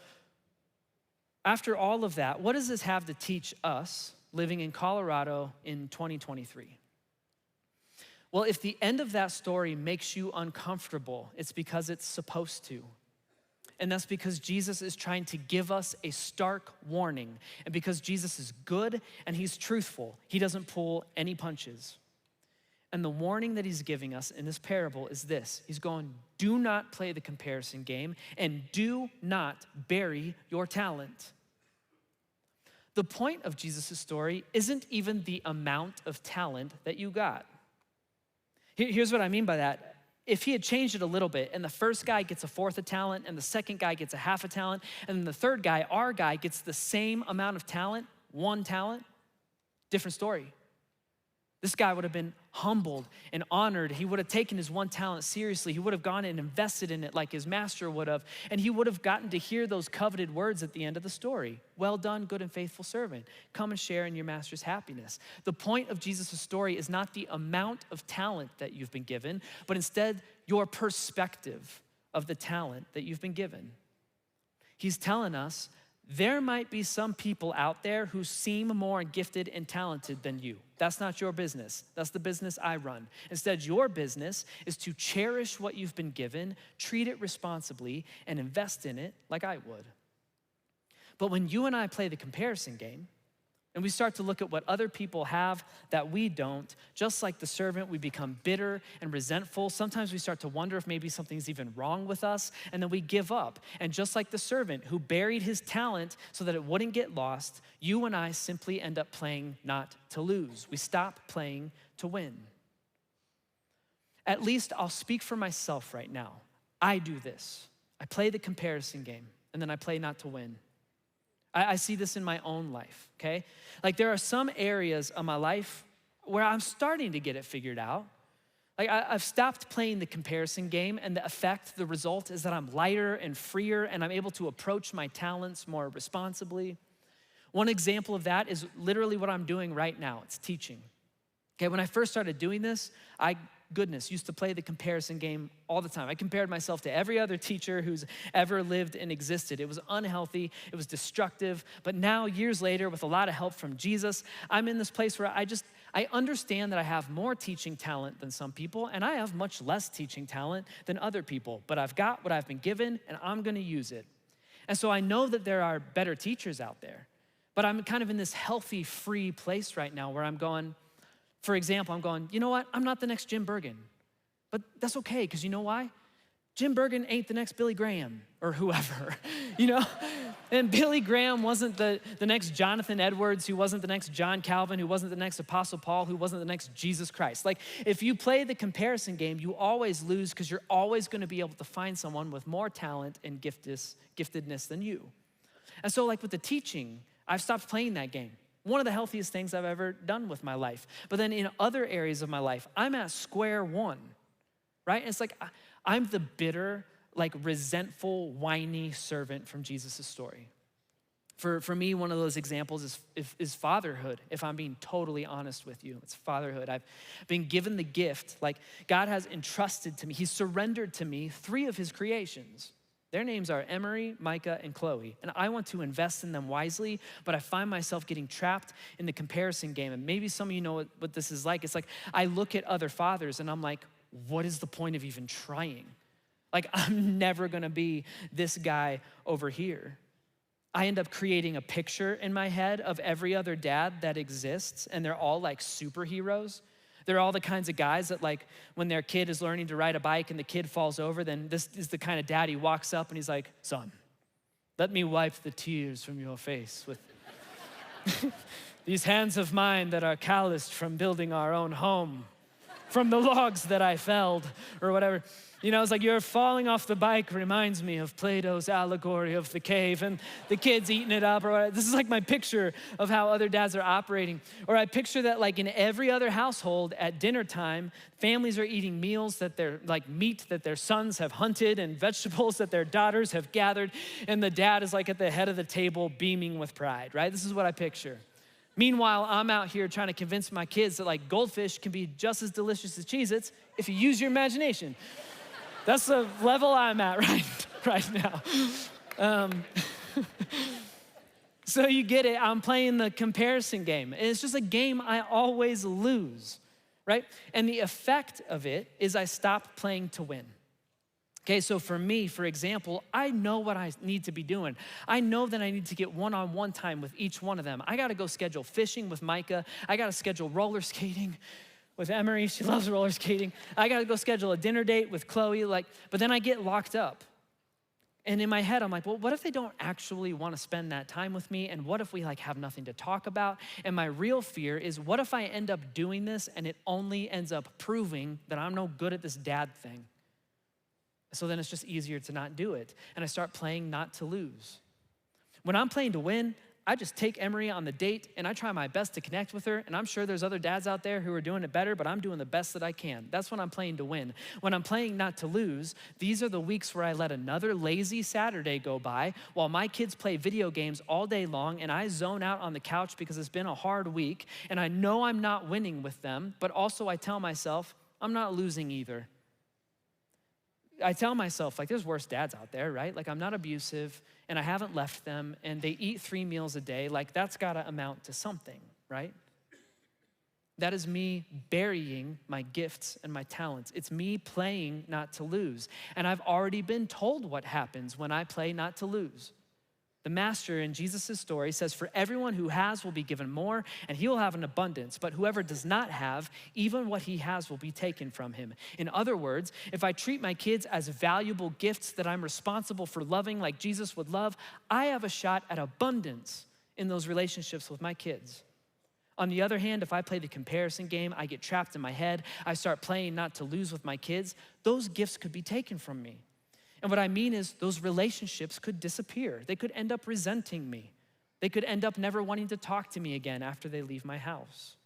after all of that, what does this have to teach us living in Colorado in 2023? Well, if the end of that story makes you uncomfortable, it's because it's supposed to. And that's because Jesus is trying to give us a stark warning. And because Jesus is good and he's truthful, he doesn't pull any punches. And the warning that he's giving us in this parable is this. He's going, do not play the comparison game and do not bury your talent. The point of Jesus' story isn't even the amount of talent that you got. Here's what I mean by that. If he had changed it a little bit and the first guy gets a fourth of talent and the second guy gets a half a talent and then the third guy, our guy, gets the same amount of talent, 1 talent, different story. This guy would have been humbled and honored. He would have taken his 1 talent seriously. He would have gone and invested in it like his master would have. And he would have gotten to hear those coveted words at the end of the story. Well done, good and faithful servant. Come and share in your master's happiness. The point of Jesus' story is not the amount of talent that you've been given, but instead your perspective of the talent that you've been given. He's telling us there might be some people out there who seem more gifted and talented than you. That's not your business. That's the business I run. Instead, your business is to cherish what you've been given, treat it responsibly, and invest in it like I would. But when you and I play the comparison game, And we start to look at what other people have that we don't. Just like the servant, we become bitter and resentful. Sometimes we start to wonder if maybe something's even wrong with us, and then we give up. And just like the servant who buried his talent so that it wouldn't get lost, you and I simply end up playing not to lose. We stop playing to win. At least I'll speak for myself right now. I do this. I play the comparison game, and then I play not to win. I see this in my own life, okay? Like there are some areas of my life where I'm starting to get it figured out. Like I've stopped playing the comparison game, and the result is that I'm lighter and freer, and I'm able to approach my talents more responsibly. One example of that is literally what I'm doing right now. It's teaching. Okay, when I first started doing this, used to play the comparison game all the time. I compared myself to every other teacher who's ever lived and existed. It was unhealthy, it was destructive, but now years later, with a lot of help from Jesus, I'm in this place where I understand that I have more teaching talent than some people, and I have much less teaching talent than other people, but I've got what I've been given, and I'm gonna use it. And so I know that there are better teachers out there, but I'm kind of in this healthy, free place right now where I'm going, for example, I'm going, you know what? I'm not the next Jim Burgen, but that's okay, because you know why? Jim Burgen ain't the next Billy Graham or whoever, you know? And Billy Graham wasn't the next Jonathan Edwards, who wasn't the next John Calvin, who wasn't the next Apostle Paul, who wasn't the next Jesus Christ. Like, if you play the comparison game, you always lose, because you're always gonna be able to find someone with more talent and giftedness than you. And so like with the teaching, I've stopped playing that game. One of the healthiest things I've ever done with my life. But then in other areas of my life, I'm at square one, right? And it's like, I'm the bitter, like resentful, whiny servant from Jesus' story. For me, one of those examples is fatherhood, if I'm being totally honest with you. It's fatherhood. I've been given the gift, like God has entrusted to me, He's surrendered to me 3 of His creations. Their names are Emery, Micah, and Chloe. And I want to invest in them wisely, but I find myself getting trapped in the comparison game. And maybe some of you know what this is like. It's like I look at other fathers and I'm like, what is the point of even trying? Like, I'm never gonna be this guy over here. I end up creating a picture in my head of every other dad that exists, and they're all like superheroes. They're all the kinds of guys that, like, when their kid is learning to ride a bike and the kid falls over, then this is the kind of dad, he walks up and he's like, son, let me wipe the tears from your face with these hands of mine that are calloused from building our own home, from the logs that I felled, or whatever. You know, it's like you're falling off the bike reminds me of Plato's allegory of the cave and the kids eating it up, or whatever. This is like my picture of how other dads are operating. Or I picture that like in every other household at dinner time, families are eating meals that they're like meat that their sons have hunted and vegetables that their daughters have gathered, and the dad is like at the head of the table beaming with pride, right? This is what I picture. Meanwhile, I'm out here trying to convince my kids that like goldfish can be just as delicious as Cheez-Its if you use your imagination. That's the level I'm at right now. So you get it, I'm playing the comparison game. And it's just a game I always lose, right? And the effect of it is I stop playing to win. Okay, so for me, for example, I know what I need to be doing. I know that I need to get one-on-one time with each one of them. I gotta go schedule fishing with Micah. I gotta schedule roller skating with Emery. She loves roller skating. I gotta go schedule a dinner date with Chloe, but then I get locked up. And in my head, I'm like, well, what if they don't actually wanna spend that time with me? And what if we have nothing to talk about? And my real fear is, what if I end up doing this and it only ends up proving that I'm no good at this dad thing? So then it's just easier to not do it. And I start playing not to lose. When I'm playing to win, I just take Emery on the date and I try my best to connect with her. And I'm sure there's other dads out there who are doing it better, but I'm doing the best that I can. That's when I'm playing to win. When I'm playing not to lose, these are the weeks where I let another lazy Saturday go by while my kids play video games all day long and I zone out on the couch because it's been a hard week and I know I'm not winning with them, but also I tell myself, I'm not losing either. I tell myself, there's worse dads out there, right? I'm not abusive and I haven't left them and they eat 3 meals a day. That's gotta amount to something, right? That is me burying my gifts and my talents. It's me playing not to lose. And I've already been told what happens when I play not to lose. The master in Jesus' story says, for everyone who has will be given more, and he will have an abundance. But whoever does not have, even what he has will be taken from him. In other words, if I treat my kids as valuable gifts that I'm responsible for loving like Jesus would love, I have a shot at abundance in those relationships with my kids. On the other hand, if I play the comparison game, I get trapped in my head, I start playing not to lose with my kids, those gifts could be taken from me. And what I mean is those relationships could disappear. They could end up resenting me. They could end up never wanting to talk to me again after they leave my house.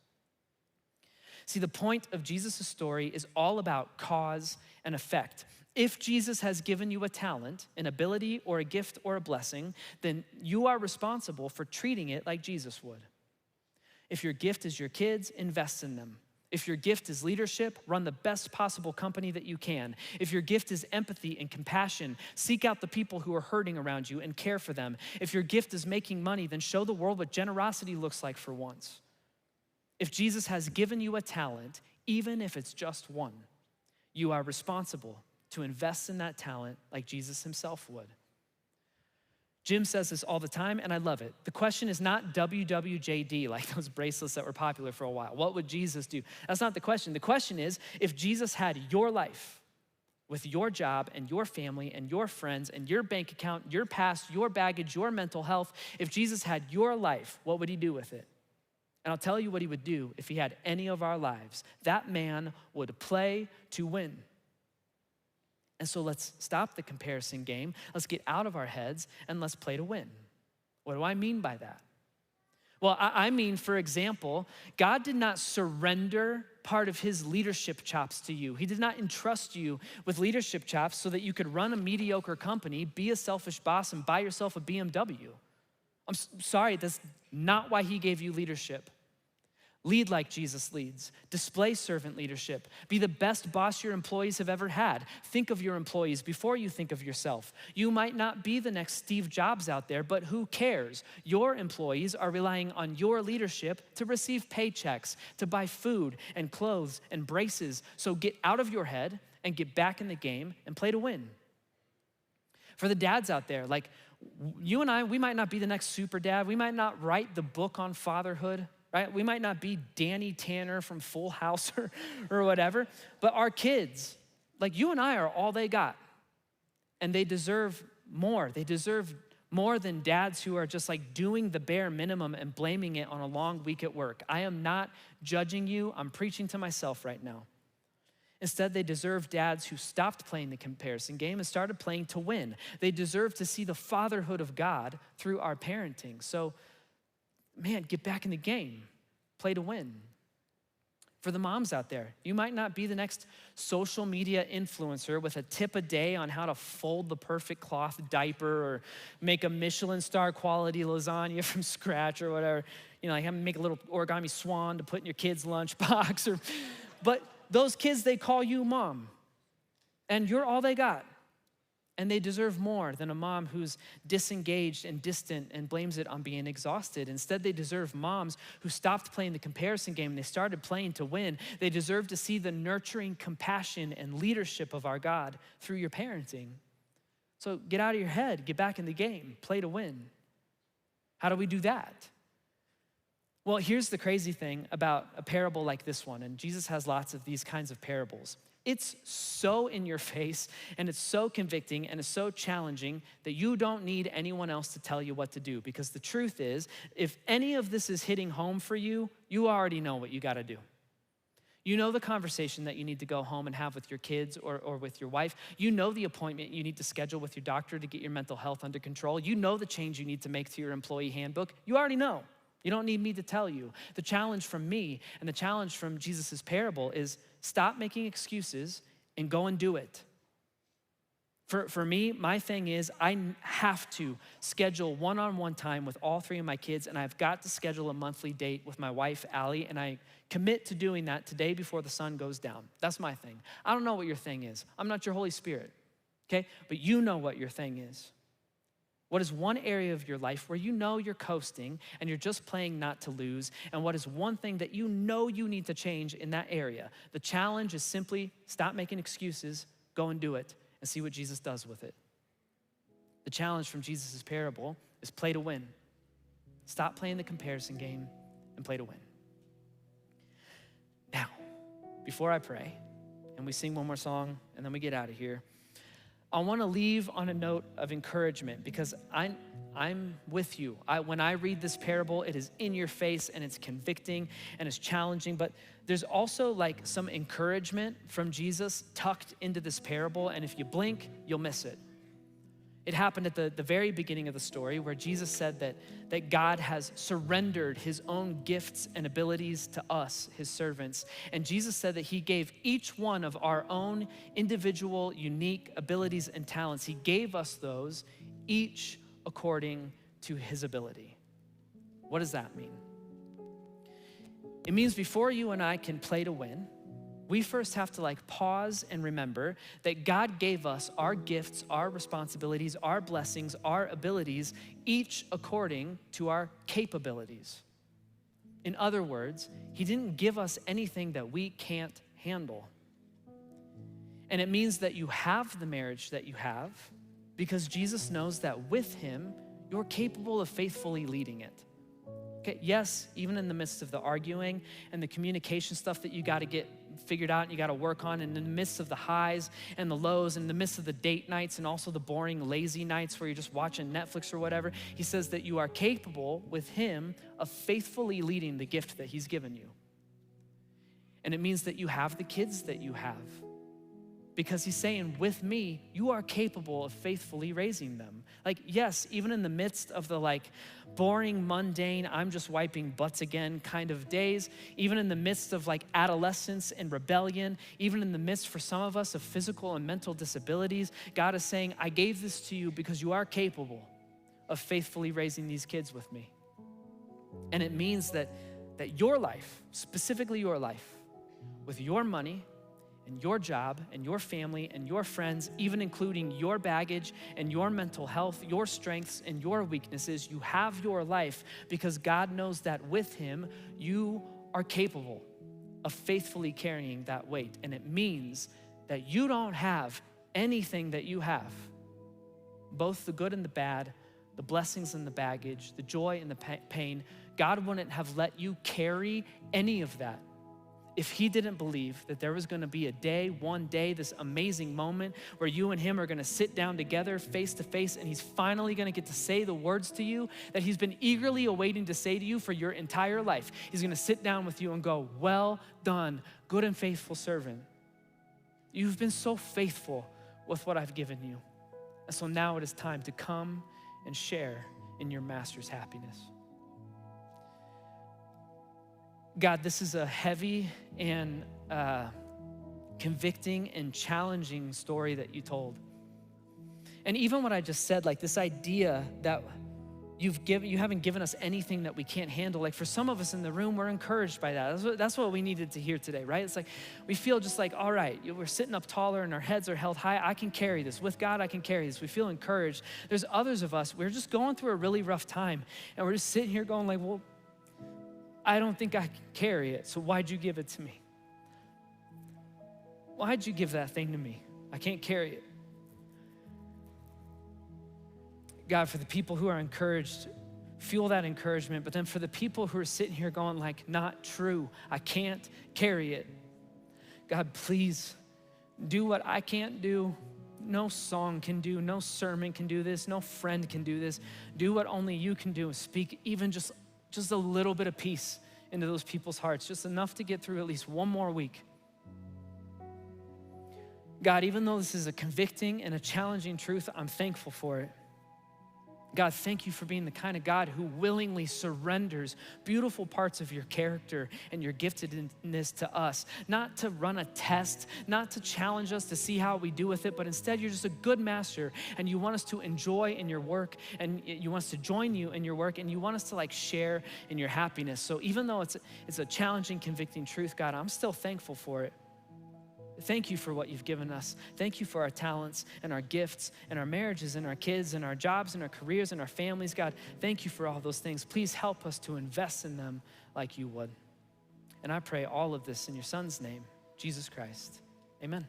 See, the point of Jesus' story is all about cause and effect. If Jesus has given you a talent, an ability, or a gift, or a blessing, then you are responsible for treating it like Jesus would. If your gift is your kids, invest in them. If your gift is leadership, run the best possible company that you can. If your gift is empathy and compassion, seek out the people who are hurting around you and care for them. If your gift is making money, then show the world what generosity looks like for once. If Jesus has given you a talent, even if it's just one, you are responsible to invest in that talent like Jesus himself would. Jim says this all the time, and I love it. The question is not WWJD, like those bracelets that were popular for a while. What would Jesus do? That's not the question. The question is, if Jesus had your life with your job and your family and your friends and your bank account, your past, your baggage, your mental health, if Jesus had your life, what would he do with it? And I'll tell you what he would do if he had any of our lives. That man would play to win. And so let's stop the comparison game. Let's get out of our heads and let's play to win. What do I mean by that? Well, I mean, for example, God did not surrender part of his leadership chops to you. He did not entrust you with leadership chops so that you could run a mediocre company, be a selfish boss, and buy yourself a BMW. I'm sorry, that's not why he gave you leadership. Lead like Jesus leads. Display servant leadership. Be the best boss your employees have ever had. Think of your employees before you think of yourself. You might not be the next Steve Jobs out there, but who cares? Your employees are relying on your leadership to receive paychecks, to buy food and clothes and braces. So get out of your head and get back in the game and play to win. For the dads out there, like you and I, we might not be the next super dad. We might not write the book on fatherhood. Right? We might not be Danny Tanner from Full House or whatever, but our kids, like you and I, are all they got. And they deserve more. They deserve more than dads who are just like doing the bare minimum and blaming it on a long week at work. I am not judging you. I'm preaching to myself right now. Instead, they deserve dads who stopped playing the comparison game and started playing to win. They deserve to see the fatherhood of God through our parenting. So, man, get back in the game, play to win. For the moms out there, you might not be the next social media influencer with a tip a day on how to fold the perfect cloth diaper or make a Michelin star quality lasagna from scratch or whatever. You know, like make a little origami swan to put in your kid's lunchbox. But those kids, they call you mom, and you're all they got. And they deserve more than a mom who's disengaged and distant and blames it on being exhausted. Instead, they deserve moms who stopped playing the comparison game and they started playing to win. They deserve to see the nurturing compassion and leadership of our God through your parenting. So get out of your head, get back in the game, play to win. How do we do that? Well, here's the crazy thing about a parable like this one, and Jesus has lots of these kinds of parables. It's so in your face and it's so convicting and it's so challenging that you don't need anyone else to tell you what to do, because the truth is, if any of this is hitting home for you, you already know what you gotta do. You know the conversation that you need to go home and have with your kids or with your wife. You know the appointment you need to schedule with your doctor to get your mental health under control. You know the change you need to make to your employee handbook. You already know. You don't need me to tell you. The challenge from me and the challenge from Jesus' parable is stop making excuses and go and do it. For me, my thing is I have to schedule one-on-one time with all three of my kids, and I've got to schedule a monthly date with my wife, Allie, and I commit to doing that today before the sun goes down. That's my thing. I don't know what your thing is. I'm not your Holy Spirit, okay? But you know what your thing is. What is one area of your life where you know you're coasting and you're just playing not to lose? And what is one thing that you know you need to change in that area? The challenge is simply stop making excuses, go and do it, and see what Jesus does with it. The challenge from Jesus' parable is play to win. Stop playing the comparison game and play to win. Now, before I pray, and we sing one more song, and then we get out of here, I want to leave on a note of encouragement because I'm with you. When I read this parable, it is in your face and it's convicting and it's challenging, but there's also like some encouragement from Jesus tucked into this parable, and if you blink, you'll miss it. It happened at the very beginning of the story where Jesus said that God has surrendered his own gifts and abilities to us, his servants. And Jesus said that he gave each one of our own individual, unique abilities and talents. He gave us those, each according to his ability. What does that mean? It means before you and I can play to win, we first have to pause and remember that God gave us our gifts, our responsibilities, our blessings, our abilities, each according to our capabilities. In other words, he didn't give us anything that we can't handle. And it means that you have the marriage that you have because Jesus knows that with him, you're capable of faithfully leading it. Okay, yes, even in the midst of the arguing and the communication stuff that you got to get figured out and you got to work on, and in the midst of the highs and the lows, in the midst of the date nights and also the boring, lazy nights where you're just watching Netflix or whatever, he says that you are capable with him of faithfully leading the gift that he's given you. And it means that you have the kids that you have because he's saying, with me, you are capable of faithfully raising them. Yes, even in the midst of the boring, mundane, I'm just wiping butts again kind of days, even in the midst of adolescence and rebellion, even in the midst for some of us of physical and mental disabilities, God is saying, I gave this to you because you are capable of faithfully raising these kids with me. And it means that your life, specifically your life, with your money, and your job and your family and your friends, even including your baggage and your mental health, your strengths and your weaknesses, you have your life because God knows that with him, you are capable of faithfully carrying that weight. And it means that you don't have anything that you have, both the good and the bad, the blessings and the baggage, the joy and the pain. God wouldn't have let you carry any of that if he didn't believe that there was gonna be one day, this amazing moment where you and him are gonna sit down together face to face, and he's finally gonna get to say the words to you that he's been eagerly awaiting to say to you for your entire life. He's gonna sit down with you and go, well done, good and faithful servant. You've been so faithful with what I've given you. And so now it is time to come and share in your master's happiness. God, this is a heavy and convicting and challenging story that you told. And even what I just said, this idea that you haven't given us anything that we can't handle. For some of us in the room, we're encouraged by that. That's what we needed to hear today, right? It's we feel just all right, we're sitting up taller and our heads are held high. I can carry this. With God, I can carry this. We feel encouraged. There's others of us, we're just going through a really rough time, and we're just sitting here going well, I don't think I can carry it, so why'd you give it to me? Why'd you give that thing to me? I can't carry it. God, for the people who are encouraged, fuel that encouragement, but then for the people who are sitting here going not true, I can't carry it. God, please do what I can't do. No song can do, no sermon can do this, no friend can do this. Do what only you can do, speak even just a little bit of peace into those people's hearts, just enough to get through at least one more week. God, even though this is a convicting and a challenging truth, I'm thankful for it. God, thank you for being the kind of God who willingly surrenders beautiful parts of your character and your giftedness to us, not to run a test, not to challenge us to see how we do with it, but instead you're just a good master and you want us to enjoy in your work, and you want us to join you in your work, and you want us to share in your happiness. So even though it's a challenging, convicting truth, God, I'm still thankful for it. Thank you for what you've given us. Thank you for our talents and our gifts and our marriages and our kids and our jobs and our careers and our families. God, thank you for all those things. Please help us to invest in them like you would. And I pray all of this in your son's name, Jesus Christ. Amen.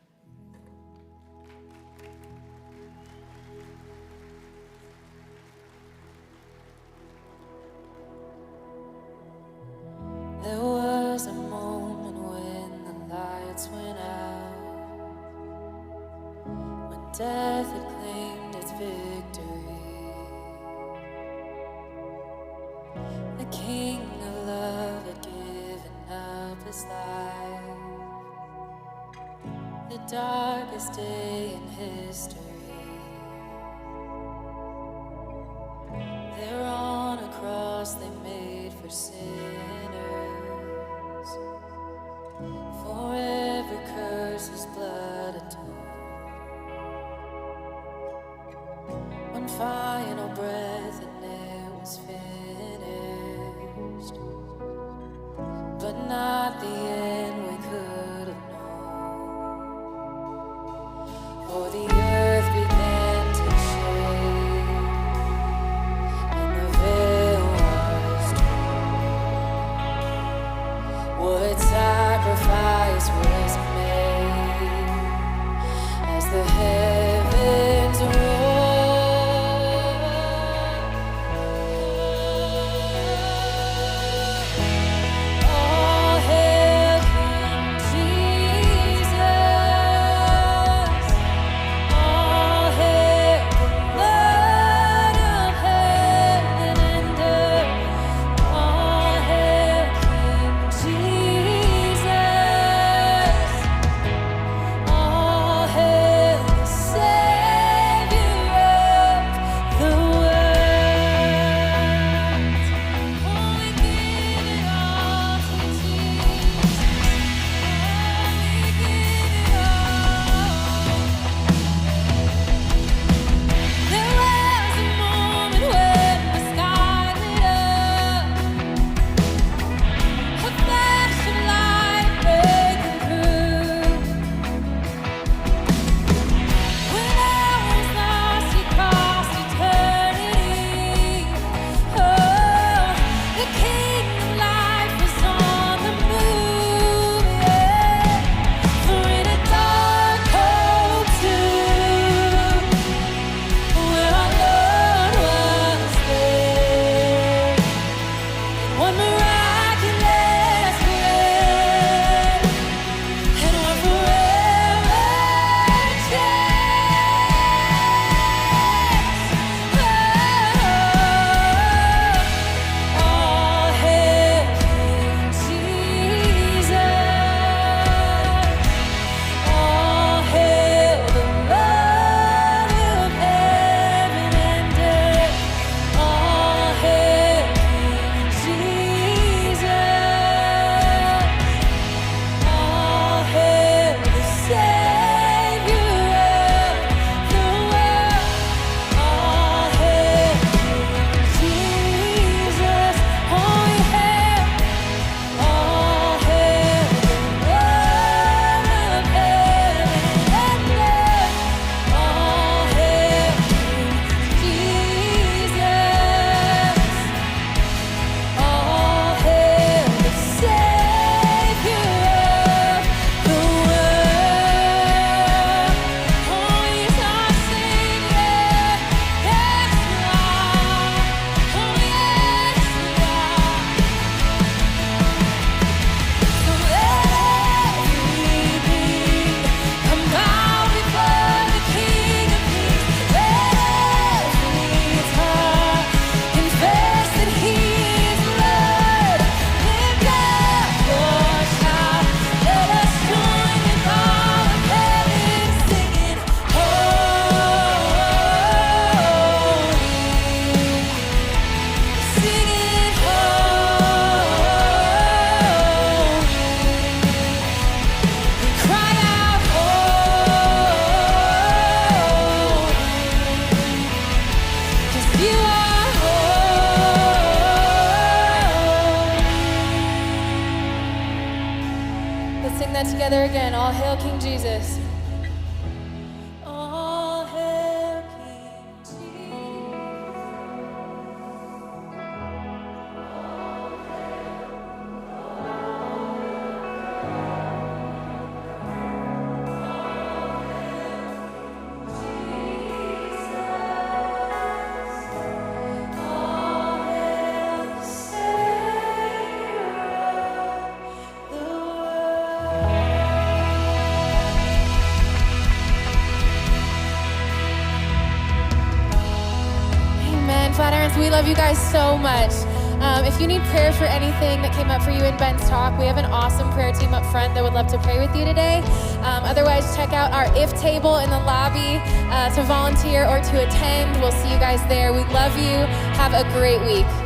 Death had claimed its victory. The King of love had given up his life. The darkest day in history. There on a cross they made for sinners. For every curse his blood atoned. One final breath and it was finished. But not the end we could have known. For the earth began to shake, and the veil was torn. What sacrifice was made as the heavens roared? All hail King Jesus! All hail the Lord of heaven and earth! All hail King Jesus! All hail the Savior of the world! Oh, we give it all to Jesus. Oh, we give it all. There was a moment when the sky lit up, a flash of light breaking through. When I was lost, you crossed eternity. Oh, the King of life was on the move, yeah. For in a dark, cold tomb, where our Lord was there, one miraculous bread, and one forever chance. All hail King Jesus! All hail the Lord of heaven and earth! All hail King Jesus! All hail the Savior of the world! All hail King Jesus! All hail the Lord of heaven and earth! All hail King Jesus! All hail the Savior of the world! Oh, he's our Savior, yes, Lord. Oh, yes, Lord. So everything come bow before the King of Kings. Let every tongue confess that He is Lord. Lift up your shout. Let us join with all of heaven singing, holy, singing holy. We cry out, holy, 'cause you are holy. Let's sing that together again. All hail King Jesus. All hail King Jesus. All hail the Savior of the world. Flatirons, we love you guys so much. If you need prayer for anything that came up for you in Ben's talk, we have an awesome prayer team up front that would love to pray with you today. Otherwise, check out our if table in the lobby to volunteer or to attend. We'll see you guys there. We love you. Have a great week.